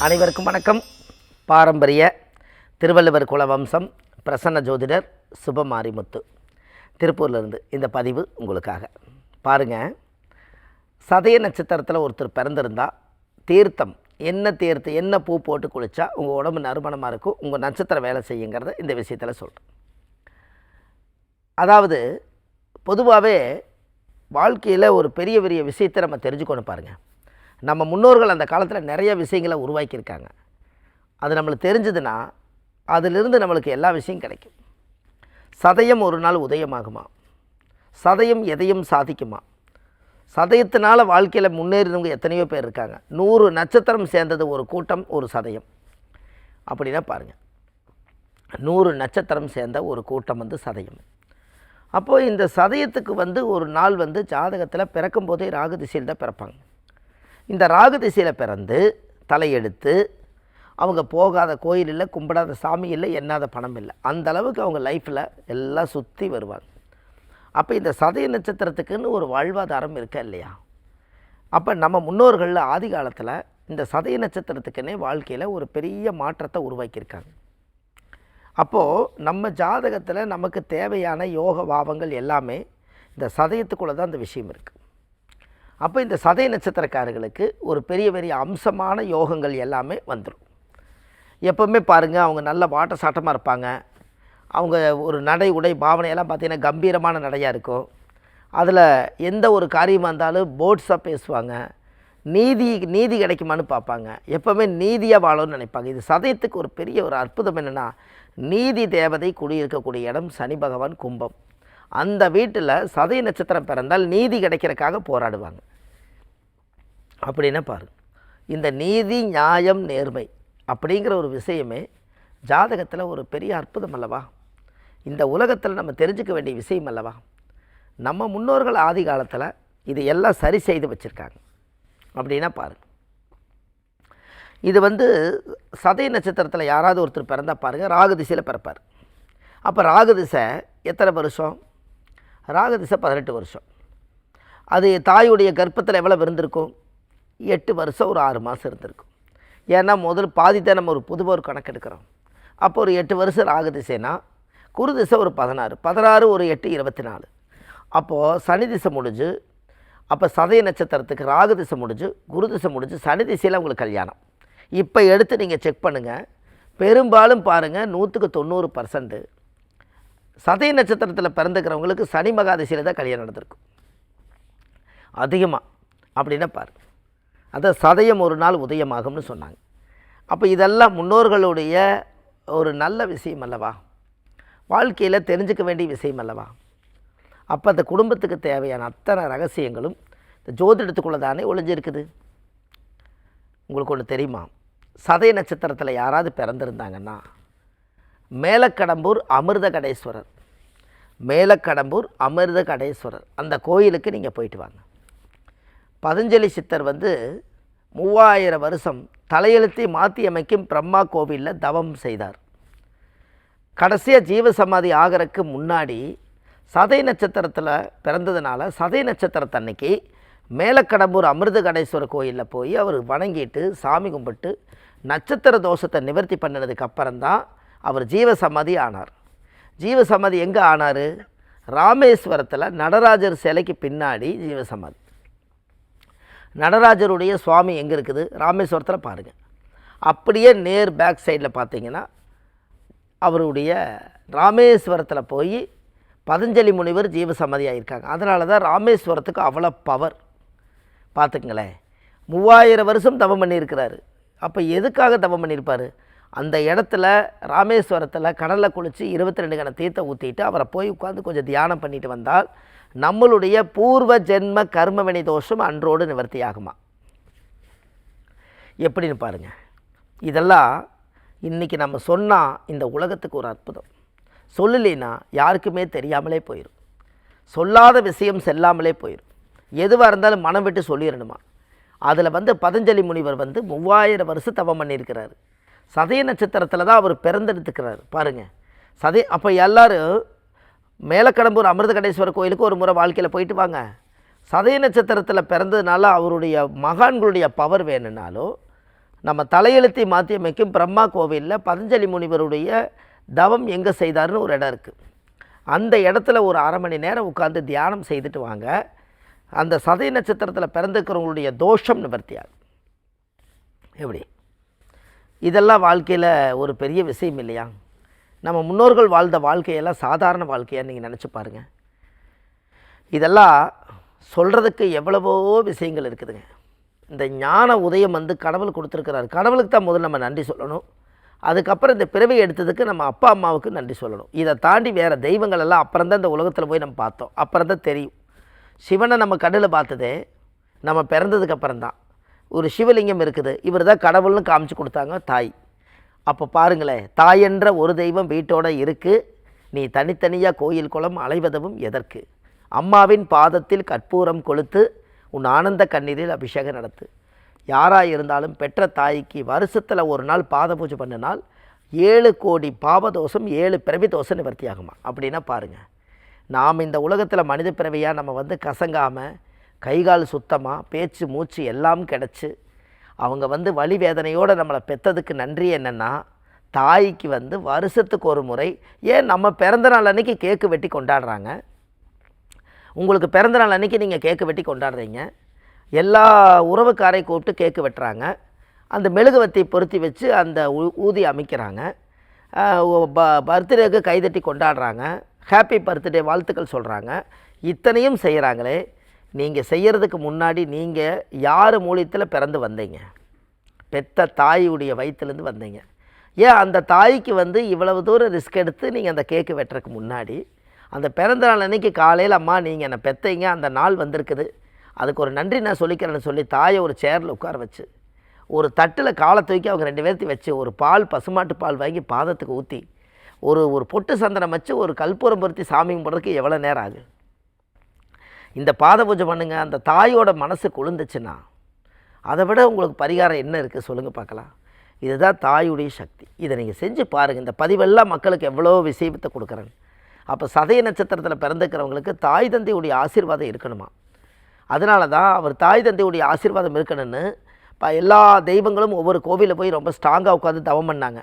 அனைவருக்கும் வணக்கம். பாரம்பரிய திருவள்ளுவர் குலவம்சம் பிரசன்ன ஜோதிடர் சுபமாரிமுத்து திருப்பூர்லேருந்து இந்த பதிவு உங்களுக்காக. பாருங்கள், சதய நட்சத்திரத்தில் ஒருத்தர் பிறந்திருந்தால் தீர்த்தம் என்ன பூ போட்டு குளித்தா உங்கள் உடம்பு நறுமணமாக இருக்கும், உங்கள் நட்சத்திரம் வேலை செய்யுங்கிறத இந்த விஷயத்தில் சொல்கிறேன். அதாவது பொதுவாகவே வாழ்க்கையில் ஒரு பெரிய பெரிய விஷயத்தை நம்ம தெரிஞ்சுக்கணும். பாருங்கள், நம்ம முன்னோர்கள் அந்த காலத்தில் நிறைய விஷயங்களை உருவாக்கியிருக்காங்க. அது நம்மளுக்கு தெரிஞ்சதுன்னா அதிலிருந்து நம்மளுக்கு எல்லா விஷயம் கிடைக்கும். சதயம் ஒரு நாள் உதயமாகுமா? சதயம் எதையும் சாதிக்குமா? சதயத்தினால் வாழ்க்கையில் முன்னேறினவங்க எத்தனையோ பேர் இருக்காங்க. 100 நட்சத்திரம் சேர்ந்தது ஒரு கூட்டம், ஒரு சதயம். அப்படின்னா பாருங்கள், 100 நட்சத்திரம் சேர்ந்த ஒரு கூட்டம் சதயம். அப்போது இந்த சதயத்துக்கு ஒரு நாள் ஜாதகத்தில் பிறக்கும்போதே ராகு திசையில் தான் பிறப்பாங்க. இந்த ராகு திசையில் பிறந்து தலையெடுத்து அவங்க போகாத கோயில் இல்லை, கும்பிடாத சாமி இல்லை, எண்ணாத பணம் இல்லை, அந்த அளவுக்கு அவங்க லைஃப்பில் எல்லாம் சுற்றி வருவாங்க. அப்போ இந்த சதய நட்சத்திரத்துக்குன்னு ஒரு வாழ்வாதாரம் இருக்கா இல்லையா? அப்போ நம்ம முன்னோர்களில் ஆதி காலத்தில் இந்த சதய நட்சத்திரத்துக்குன்னே வாழ்க்கையில் ஒரு பெரிய மாற்றத்தை உருவாக்கியிருக்காங்க. அப்போது நம்ம ஜாதகத்தில் நமக்கு தேவையான யோக பாவங்கள் எல்லாமே இந்த சதயத்துக்குள்ளே தான் அந்த விஷயம் இருக்குது. அப்போ இந்த சதய நட்சத்திரக்காரர்களுக்கு ஒரு பெரிய பெரிய அம்சமான யோகங்கள் எல்லாமே வந்துடும். எப்போவுமே பாருங்கள், அவங்க நல்ல வாட்ட சாட்டமாக இருப்பாங்க. அவங்க ஒரு நடை உடை பாவனையெல்லாம் பார்த்திங்கன்னா கம்பீரமான நடையாக இருக்கும். அதில் எந்த ஒரு காரியமாக இருந்தாலும் போர்ட்ஸாக பேசுவாங்க. நீதி கிடைக்குமான்னு பார்ப்பாங்க. எப்போவுமே நீதியாக வாழணும்னு நினைப்பாங்க. இது சதயத்துக்கு ஒரு பெரிய ஒரு அற்புதம் என்னென்னா, நீதி தேவதை குடியிருக்கக்கூடிய இடம் சனி பகவான் கும்பம். அந்த வீட்டில் சதய நட்சத்திரம் பிறந்தால் நீதி கிடைக்கிறதுக்காக போராடுவாங்க. அப்படின்னா பாருங்கள், இந்த நீதி நியாயம் நேர்மை அப்படிங்கிற ஒரு விஷயமே ஜாதகத்தில் ஒரு பெரிய அற்புதம் அல்லவா? இந்த உலகத்தில் நம்ம தெரிஞ்சுக்க வேண்டிய விஷயம் அல்லவா? நம்ம முன்னோர்கள் ஆதி காலத்தில் இது எல்லாம் சரி செய்து வச்சுருக்காங்க. அப்படின்னா பாருங்கள், இது சதய நட்சத்திரத்தில் யாராவது ஒருத்தர் பிறந்தால் பாருங்கள், ராகு திசையில் பிறப்பார். அப்போ ராகு திசை எத்தனை வருஷம்? ராகு திசை 18 வருஷம். அது தாயுடைய கர்ப்பத்தில் எவ்வளோ இருந்திருக்கும்? 8 வருஷம், ஒரு 6 மாதம் இருந்திருக்கும். ஏன்னா முதல் பாதித்தை நம்ம ஒரு பொதுவாக ஒரு கணக்கு எடுக்கிறோம். அப்போ ஒரு 8 வருஷம் ராகு திசைனா, குரு திசை ஒரு 16 ஒரு 8 24. அப்போது சனி திசை முடிஞ்சு, அப்போ சதய நட்சத்திரத்துக்கு ராகு திசை முடிஞ்சு, குரு திசை முடிஞ்சு, சனி திசையில் உங்களுக்கு கல்யாணம். இப்போ எடுத்து நீங்கள் செக் பண்ணுங்கள், பெரும்பாலும் பாருங்கள் 100% சதய நட்சத்திரத்தில் பிறந்துக்கிறவங்களுக்கு சனி மகாதிசையில் தான் கல்யாணம் நடந்திருக்கும் அதிகமாக. அப்படின்னா பாருங்கள், அதான் சதயம் ஒரு நாள் உதயமாகும்னு சொன்னாங்க. அப்போ இதெல்லாம் முன்னோர்களுடைய ஒரு நல்ல விஷயம் அல்லவா? வாழ்க்கையில் தெரிஞ்சுக்க வேண்டிய விஷயம் அல்லவா? அப்போ அந்த குடும்பத்துக்கு தேவையான அத்தனை ரகசியங்களும் இந்த ஜோதிடத்துக்குள்ளே தானே ஒளிஞ்சிருக்குது. உங்களுக்கு ஒன்று தெரியுமா? சதய நட்சத்திரத்தில் யாராவது பிறந்திருந்தாங்கன்னா, மேலக்கடம்பூர் அமிர்தகடேஸ்வரர், மேலக்கடம்பூர் அமிர்தகடேஸ்வரர் அந்த கோயிலுக்கு நீங்கள் போயிட்டு வாங்க. பதஞ்சலி சித்தர் 3000 வருஷம் தலையெழுத்தை மாற்றி அமைக்கும் பிரம்மா கோவிலில் தவம் செய்தார். கடைசியாக ஜீவசமாதி ஆகிறதுக்கு முன்னாடி சதய நட்சத்திரத்தில் பிறந்ததுனால சதய நட்சத்திரத்தன்னைக்கு மேலக்கடம்பூர் அமிர்தகடேஸ்வரர் கோயிலில் போய் அவர் வணங்கிட்டு சாமி கும்பிட்டு நட்சத்திர தோஷத்தை நிவர்த்தி பண்ணினதுக்கு அப்புறம்தான் அவர் ஜீவசமாதி ஆனார். ஜீவசமாதி எங்கே ஆனார்? ராமேஸ்வரத்தில் நடராஜர் சிலைக்கு பின்னாடி ஜீவசமாதி. நடராஜருடைய சுவாமி எங்கே இருக்குது? ராமேஸ்வரத்தில் பாருங்கள். அப்படியே நேர் பேக் சைடில் பார்த்தீங்கன்னா அவருடைய ராமேஸ்வரத்தில் போய் பதஞ்சலி முனிவர் ஜீவசமாதி ஆகியிருக்காங்க. அதனால தான் ராமேஸ்வரத்துக்கு அவ்வளோ பவர். பார்த்துக்குங்களேன், 3000 வருஷம் தவம் பண்ணியிருக்கிறாரு. அப்போ எதுக்காக தவம் பண்ணியிருப்பார்? அந்த இடத்துல ராமேஸ்வரத்தில் கடலில் குளித்து 22 கண தீர்த்தம் ஊற்றிட்டு அவரை போய் உட்காந்து கொஞ்சம் தியானம் பண்ணிட்டு வந்தால் நம்மளுடைய பூர்வ ஜென்ம கர்மவினை தோஷம் அன்றோடு நிவர்த்தி ஆகுமா? எப்படின்னு பாருங்கள். இதெல்லாம் இன்றைக்கி நம்ம சொன்னால் இந்த உலகத்துக்கு ஒரு அற்புதம். சொல்லலைன்னா யாருக்குமே தெரியாமலே போயிடும். சொல்லாத விஷயம் செல்லாமலே போயிடும். எதுவாக இருந்தாலும் மனம் விட்டு சொல்லிடணுமா? அதில் பதஞ்சலி முனிவர் 3000 வருஷம் தவம் பண்ணியிருக்கிறார். சதய நட்சத்திரத்தில் தான் அவர் பிறந்தெடுத்துக்கிறார் பாருங்கள். அப்போ எல்லோரும் மேலக்கடம்பூர் அமிர்தகடேஸ்வரர் கோயிலுக்கு ஒரு முறை வாழ்க்கையில் போயிட்டு வாங்க. சதய நட்சத்திரத்தில் பிறந்ததுனால அவருடைய மகான்களுடைய பவர் வேணும்னாலும் நம்ம தலையெழுத்தை மாற்றி அமைக்கும் பிரம்மா கோவிலில் பதஞ்சலி முனிவருடைய தவம் எங்கே செய்தார்னு ஒரு இடம் இருக்குது. அந்த இடத்துல ஒரு அரை மணி நேரம் உட்காந்து தியானம் செய்துட்டு வாங்க. அந்த சதய நட்சத்திரத்தில் பிறந்துக்கிறவங்களுடைய தோஷம் நிவர்த்தியாகும். எப்படி? இதெல்லாம் வாழ்க்கையில் ஒரு பெரிய விஷயம் இல்லையா? நம்ம முன்னோர்கள் வாழ்ந்த வாழ்க்கையெல்லாம் சாதாரண வாழ்க்கையாக நீங்கள் நினச்சி பாருங்கள். இதெல்லாம் சொல்கிறதுக்கு எவ்வளவோ விஷயங்கள் இருக்குதுங்க. இந்த ஞான உதயம் வந்து கடவுள் கொடுத்துருக்கிறார். கடவுளுக்கு தான் முதல்ல நம்ம நன்றி சொல்லணும். அதுக்கப்புறம் இந்த பிறவை எடுத்ததுக்கு நம்ம அப்பா அம்மாவுக்கு நன்றி சொல்லணும். இதை தாண்டி வேறு தெய்வங்கள் எல்லாம் அப்புறம் தான் இந்த உலகத்தில் போய் நம்ம பார்த்தோம். அப்புறம் தான் தெரியும். சிவனை நம்ம கண்ணில் பார்த்ததே நம்ம பிறந்ததுக்கு அப்புறம்தான். ஒரு சிவலிங்கம் இருக்குது, இவர் தான் கடவுள்னு காமிச்சு கொடுத்தாங்க தாய். அப்போ பாருங்களேன், தாய் என்ற ஒரு தெய்வம் வீட்டோடு இருக்குது. நீ தனித்தனியாக கோயில் குளம் அலைவதவும் எதற்கு? அம்மாவின் பாதத்தில் கற்பூரம் கொளுத்து உன் ஆனந்த கண்ணீரில் அபிஷேகம் நடத்து. யாராக இருந்தாலும் பெற்ற தாய்க்கு வருஷத்தில் ஒரு நாள் பாத பூஜை பண்ணினால் 7 கோடி பாவதோஷம் 7 பிறவி தோஷம் நிவர்த்தி ஆகுமா? அப்படின்னா பாருங்கள், நாம் இந்த உலகத்தில் மனித பிறவியாக நம்ம வந்து கசங்காமல் கைகால் சுத்தமாக பேச்சு மூச்சு எல்லாம் கிடச்சி அவங்க வந்து வலி வேதனையோடு நம்மளை பெற்றதுக்கு நன்றி என்னென்னா, தாய்க்கு வந்து வருஷத்துக்கு ஒரு முறை, ஏன் நம்ம பிறந்த நாள் அன்றைக்கி கேக்கு வெட்டி கொண்டாடுறாங்க. உங்களுக்கு பிறந்த நாள் அன்றைக்கி நீங்கள் கேக்கு வெட்டி கொண்டாடுறீங்க. எல்லா உறவுக்காரை கூப்பிட்டு கேக்கு வெட்டுறாங்க. அந்த மெழுகுவத்தி பொருத்தி வச்சு அந்த ஊதி அமைக்கிறாங்க. பர்த்டேக்கு கைதட்டி கொண்டாடுறாங்க. ஹாப்பி பர்த்டே வாழ்த்துக்கள் சொல்கிறாங்க. இத்தனையும் செய்கிறாங்களே, நீங்கள் செய்கிறதுக்கு முன்னாடி நீங்கள் யார் மூலியத்தில் பிறந்து வந்தீங்க? பெத்த தாயுடைய வயிற்றுலேருந்து வந்தீங்க. ஏன் அந்த தாய்க்கு வந்து இவ்வளவு தூரம் ரிஸ்க் எடுத்து நீங்கள் அந்த கேக்கு வெட்டுறதுக்கு முன்னாடி அந்த பிறந்த நாள் அன்றைக்கி காலையில், அம்மா நீங்கள் என்னை பெற்றீங்க, அந்த நாள் வந்திருக்குது, அதுக்கு ஒரு நன்றி நான் சொல்லிக்கிறேன்னு சொல்லி தாயை ஒரு சேரில் உட்கார வச்சு ஒரு தட்டில் காலை தூக்கி அவங்க 2 பேர்த்தையும் வச்சு ஒரு பால், பசுமாட்டு பால் வாங்கி பாதத்துக்கு ஊற்றி ஒரு பொட்டு சந்தனம் வச்சு ஒரு கற்பூரம் பொருத்தி சாமி கும்பிட்றதுக்கு எவ்வளோ நேரம் ஆகும்? இந்த பாத பூஜை பண்ணுங்கள். அந்த தாயோட மனசு குளிர்ந்துச்சுன்னா அதை விட உங்களுக்கு பரிகாரம் என்ன இருக்குது சொல்லுங்கள் பார்க்கலாம். இதுதான் தாயுடைய சக்தி. இதை நீங்கள் செஞ்சு பாருங்கள். இந்த பதிவெல்லாம் மக்களுக்கு எவ்வளோ விஷயத்தை கொடுக்குறேன். அப்போ சதய நட்சத்திரத்தில் பிறந்துக்கிறவங்களுக்கு தாய் தந்தையுடைய ஆசீர்வாதம் இருக்கணுமா? அதனால தான் அவர் தாய் தந்தையுடைய ஆசீர்வாதம் இருக்கணும்னு இப்போ எல்லா தெய்வங்களும் ஒவ்வொரு கோவிலில் போய் ரொம்ப ஸ்ட்ராங்காக உட்காந்து தவம் பண்ணாங்க.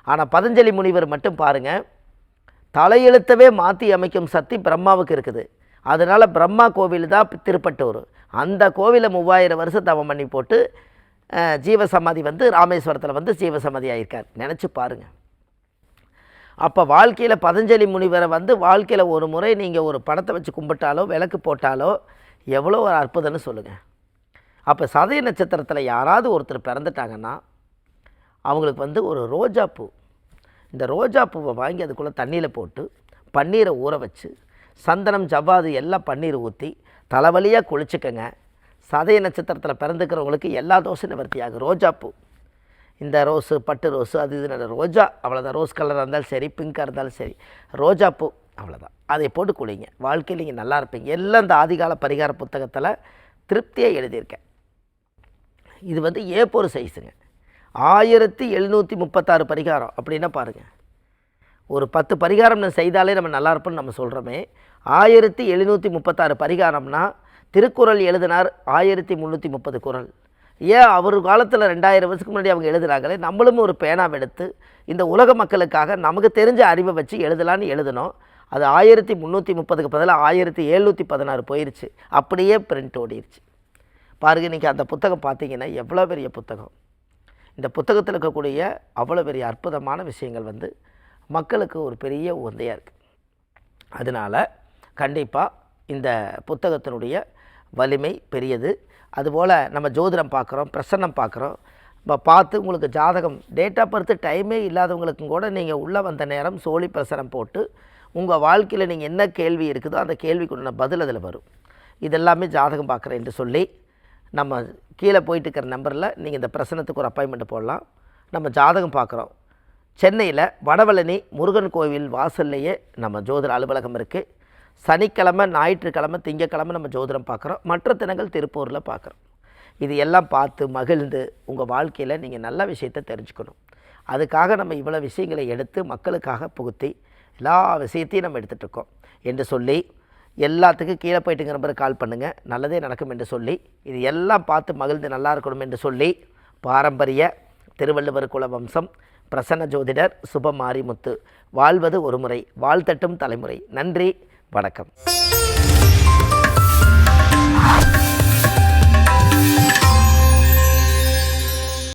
ஆனால் பதஞ்சலி முனிவர் மட்டும் பாருங்கள், தலையெழுத்தவே மாற்றி அமைக்கும் சக்தி பிரம்மாவுக்கு இருக்குது. அதனால் பிரம்மா கோவில் தான் திருப்பட்டூர். அந்த கோவிலை 3000 வருஷம் தவம் பண்ணி போட்டு ஜீவசமாதி வந்து ராமேஸ்வரத்தில் வந்து ஜீவசமாதி ஆகியிருக்கார். நினச்சி பாருங்கள். அப்போ வாழ்க்கையில் பதஞ்சலி முனிவரை வந்து வாழ்க்கையில் ஒரு முறை நீங்கள் ஒரு படத்தை வச்சு கும்பிட்டாலோ விளக்கு போட்டாலோ எவ்வளோ ஒரு அற்புதம்னு சொல்லுங்கள். அப்போ சதய நட்சத்திரத்தில் யாராவது ஒருத்தர் பிறந்துட்டாங்கன்னா அவங்களுக்கு வந்து ஒரு ரோஜாப்பூ, இந்த ரோஜா பூவை வாங்கி அதுக்குள்ளே தண்ணியில் போட்டு பன்னீரை ஊற வச்சு சந்தனம் ஜவ்வாது எல்லாம் பன்னீர் ஊற்றி தலைவலியாக குளிச்சுக்கங்க. சதய நட்சத்திரத்தில் பிறந்துக்கிறவங்களுக்கு எல்லா தோஷம் நிவர்த்தியாகும். ரோஜாப்பூ, இந்த ரோஸு, பட்டு ரோஸு, அது இது ரோஜா, அவ்வளோதான். ரோஸ் கலராக இருந்தாலும் சரி, பிங்காக இருந்தாலும் சரி, ரோஜாப்பூ அவ்வளோதான். அதை போட்டு குளிங்க. வாழ்க்கையில் நீங்கள் நல்லா இருப்பீங்க. எல்லாம் இந்த ஆதிகால பரிகார புத்தகத்தில் திருப்தியாக எழுதியிருக்கேன். இது வந்து A4 சைஸுங்க. 1736 பரிகாரம். அப்படின்னா பாருங்கள், ஒரு 10 பரிகாரம் நம்ம செய்தாலே நம்ம நல்லா இருப்போம்னு நம்ம சொல்கிறோமே. 1736 பரிகாரம்னா திருக்குறள் எழுதினார் 1330 குறள். ஏன் அவர் காலத்தில் 2000 வருஷத்துக்கு முன்னாடி அவங்க எழுதுகிறாங்களே, நம்மளும் ஒரு பேனாவை எடுத்து இந்த உலக மக்களுக்காக நமக்கு தெரிஞ்ச அறிவை வச்சு எழுதலான்னு எழுதணும். அது 1330க்கு பதிலாக 1716 போயிடுச்சு. அப்படியே பிரிண்ட் ஓடிடுச்சு. பாருங்கள், இன்றைக்கி அந்த புத்தகம் பார்த்தீங்கன்னா எவ்வளோ பெரிய புத்தகம். இந்த புத்தகத்தில் இருக்கக்கூடிய அவ்வளோ பெரிய அற்புதமான விஷயங்கள் வந்து மக்களுக்கு ஒரு பெரிய உந்தையாக இருக்குது. அதனால் கண்டிப்பாக இந்த புத்தகத்தினுடைய வலிமை பெரியது. அதுபோல் நம்ம ஜோதிடம் பார்க்குறோம், பிரசன்னம் பார்க்குறோம். இப்போ பார்த்து உங்களுக்கு ஜாதகம், டேட் ஆஃப் பர்த் டைமே இல்லாதவங்களுக்கும் கூட நீங்கள் உள்ளே வந்த நேரம் சோழி பிரசனம் போட்டு உங்கள் வாழ்க்கையில் நீங்கள் என்ன கேள்வி இருக்குதோ அந்த கேள்விக்குள்ள பதில் அதில் வரும். இதெல்லாமே ஜாதகம் பார்க்குறேன் என்று சொல்லி நம்ம கீழே போயிட்டு இருக்கிற நம்பரில் நீங்கள் இந்த பிரசனத்துக்கு ஒரு அப்பாயின்மெண்ட் போடலாம். நம்ம ஜாதகம் பார்க்குறோம். சென்னையில் வடபழனி முருகன் கோவில் வாசல்லையே நம்ம ஜோதிட அலுவலகம் இருக்குது. சனிக்கிழமை, ஞாயிற்றுக்கிழமை, திங்கக்கிழமை நம்ம ஜோதிடம் பார்க்குறோம். மற்ற தினங்கள் திருப்பூரில் பார்க்குறோம். இது எல்லாம் பார்த்து மகிழ்ந்து உங்கள் வாழ்க்கையில் நீங்கள் நல்ல விஷயத்தை தெரிஞ்சுக்கணும். அதுக்காக நம்ம இவ்வளோ விஷயங்களை எடுத்து மக்களுக்காக புகுத்தி எல்லா விஷயத்தையும் நம்ம எடுத்துகிட்ருக்கோம் என்று சொல்லி, எல்லாத்துக்கும் கீழே போயிட்டுங்கிற நம்பருக்கு கால் பண்ணுங்கள், நல்லதே நடக்கும் என்று சொல்லி, இது எல்லாம் பார்த்து மகிழ்ந்து நல்லா இருக்கணும் என்று சொல்லி, பாரம்பரிய திருவள்ளுவர் குல வம்சம், பிரசன்ன ஜோதிடர் சுப மாரிமுத்து. வாழ்வது ஒரு முறை, வாழ்த்தட்டும் தலைமுறை. நன்றி, வணக்கம்.